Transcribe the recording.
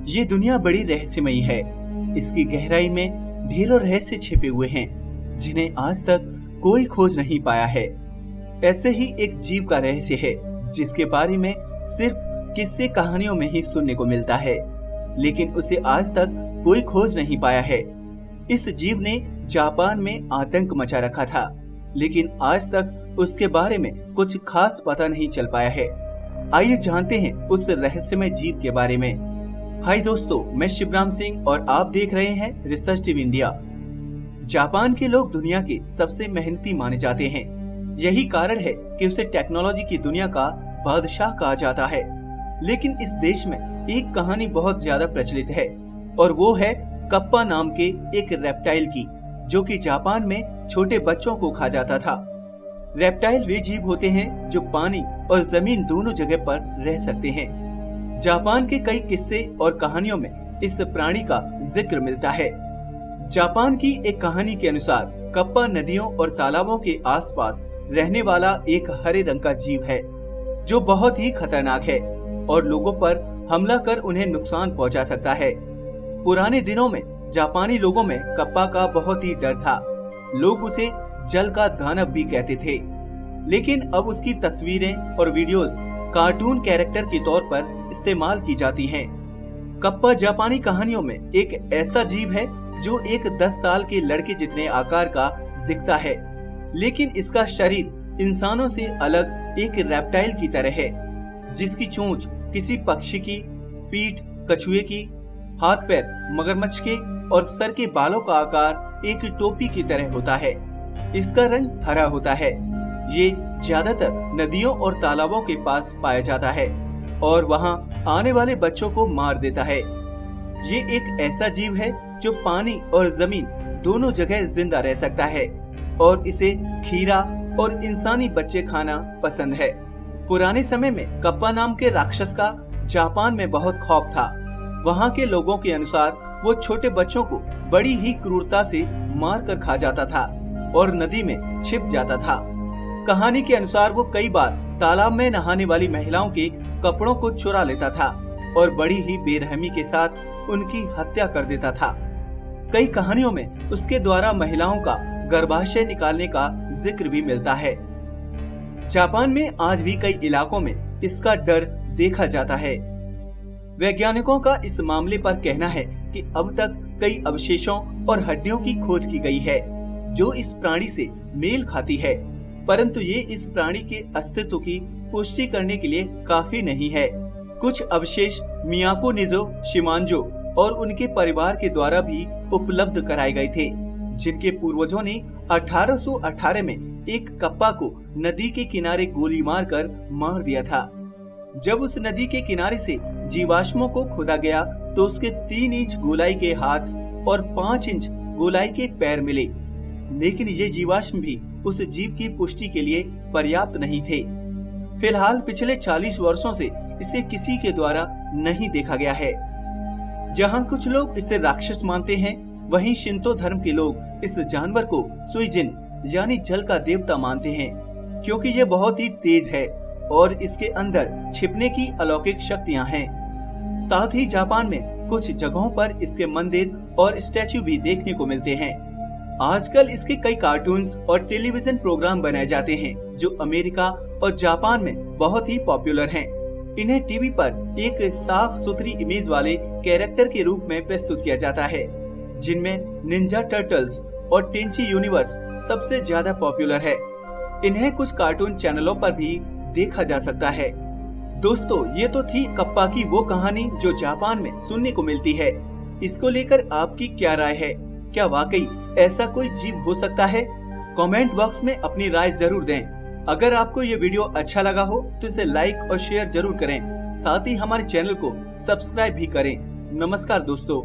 ये दुनिया बड़ी रहस्यमयी है। इसकी गहराई में ढेरों रहस्य छिपे हुए हैं जिन्हें आज तक कोई खोज नहीं पाया है। ऐसे ही एक जीव का रहस्य है जिसके बारे में सिर्फ किस्से कहानियों में ही सुनने को मिलता है, लेकिन उसे आज तक कोई खोज नहीं पाया है। इस जीव ने जापान में आतंक मचा रखा था, लेकिन आज तक उसके बारे में कुछ खास पता नहीं चल पाया है। आइए जानते हैं उस रहस्यमय जीव के बारे में। हाय दोस्तों, मैं शिवराम सिंह और आप देख रहे हैं रिसर्च टीवी इंडिया। जापान के लोग दुनिया के सबसे मेहनती माने जाते हैं। यही कारण है कि उसे टेक्नोलॉजी की दुनिया का बादशाह कहा जाता है। लेकिन इस देश में एक कहानी बहुत ज्यादा प्रचलित है और वो है कप्पा नाम के एक रेप्टाइल की, जो कि जापान में छोटे बच्चों को खा जाता था। रेप्टाइल वे जीव होते हैं जो पानी और जमीन दोनों जगह पर रह सकते हैं। जापान के कई किस्से और कहानियों में इस प्राणी का जिक्र मिलता है। जापान की एक कहानी के अनुसार कप्पा नदियों और तालाबों के आसपास रहने वाला एक हरे रंग का जीव है जो बहुत ही खतरनाक है और लोगों पर हमला कर उन्हें नुकसान पहुंचा सकता है। पुराने दिनों में जापानी लोगों में कप्पा का बहुत ही डर था। लोग उसे जल का दानव भी कहते थे। लेकिन अब उसकी तस्वीरें और वीडियोस कार्टून कैरेक्टर के तौर पर इस्तेमाल की जाती हैं। कप्पा जापानी कहानियों में एक ऐसा जीव है जो एक 10 साल के लड़के जितने आकार का दिखता है, लेकिन इसका शरीर इंसानों से अलग एक रेप्टाइल की तरह है, जिसकी चोंच किसी पक्षी की, पीठ कछुए की, हाथ पैर मगरमच्छ के और सर के बालों का आकार एक टोपी की तरह होता है। इसका रंग हरा होता है। ये ज्यादातर नदियों और तालाबों के पास पाया जाता है और वहाँ आने वाले बच्चों को मार देता है। ये एक ऐसा जीव है जो पानी और जमीन दोनों जगह जिंदा रह सकता है और इसे खीरा और इंसानी बच्चे खाना पसंद है। पुराने समय में कप्पा नाम के राक्षस का जापान में बहुत खौफ था। वहाँ के लोगों के अनुसार वो छोटे बच्चों को बड़ी ही क्रूरता से मार कर खा जाता था और नदी में छिप जाता था। कहानी के अनुसार वो कई बार तालाब में नहाने वाली महिलाओं के कपड़ों को चुरा लेता था और बड़ी ही बेरहमी के साथ उनकी हत्या कर देता था। कई कहानियों में उसके द्वारा महिलाओं का गर्भाशय निकालने का जिक्र भी मिलता है। जापान में आज भी कई इलाकों में इसका डर देखा जाता है। वैज्ञानिकों का इस मामले पर कहना है कि अब तक कई अवशेषों और हड्डियों की खोज की गई है जो इस प्राणी से मेल खाती है, परंतु ये इस प्राणी के अस्तित्व की पुष्टि करने के लिए काफी नहीं है। कुछ अवशेष मियाको निजो शिमांजो और उनके परिवार के द्वारा भी उपलब्ध कराए गए थे, जिनके पूर्वजों ने 1818 में एक कप्पा को नदी के किनारे गोली मारकर मार दिया था। जब उस नदी के किनारे से जीवाश्मों को खोदा गया तो उसके 3 इंच गोलाई के हाथ और 5 इंच गोलाई के पैर मिले, लेकिन ये जीवाश्म भी उस जीव की पुष्टि के लिए पर्याप्त नहीं थे। फिलहाल पिछले 40 वर्षों से इसे किसी के द्वारा नहीं देखा गया है। जहां कुछ लोग इसे राक्षस मानते हैं, वहीं शिंतो धर्म के लोग इस जानवर को सुइजिन यानी जल का देवता मानते हैं, क्योंकि ये बहुत ही तेज है और इसके अंदर छिपने की अलौकिक शक्तियां हैं। साथ ही जापान में कुछ जगहों पर इसके मंदिर और स्टैच्यू भी देखने को मिलते हैं। आजकल इसके कई कार्टून्स और टेलीविजन प्रोग्राम बनाए जाते हैं जो अमेरिका और जापान में बहुत ही पॉपुलर हैं। इन्हें टीवी पर एक साफ सुथरी इमेज वाले कैरेक्टर के रूप में प्रस्तुत किया जाता है, जिनमें निंजा टर्टल्स और टेंची यूनिवर्स सबसे ज्यादा पॉपुलर है। इन्हें कुछ कार्टून चैनलों पर भी देखा जा सकता है। दोस्तों, ये तो थी कप्पा की वो कहानी जो जापान में सुनने को मिलती है। इसको लेकर आपकी क्या राय है? क्या वाकई ऐसा कोई जीव हो सकता है? कमेंट बॉक्स में अपनी राय जरूर दें। अगर आपको ये वीडियो अच्छा लगा हो तो इसे लाइक और शेयर जरूर करें। साथ ही हमारे चैनल को सब्सक्राइब भी करें। नमस्कार दोस्तों।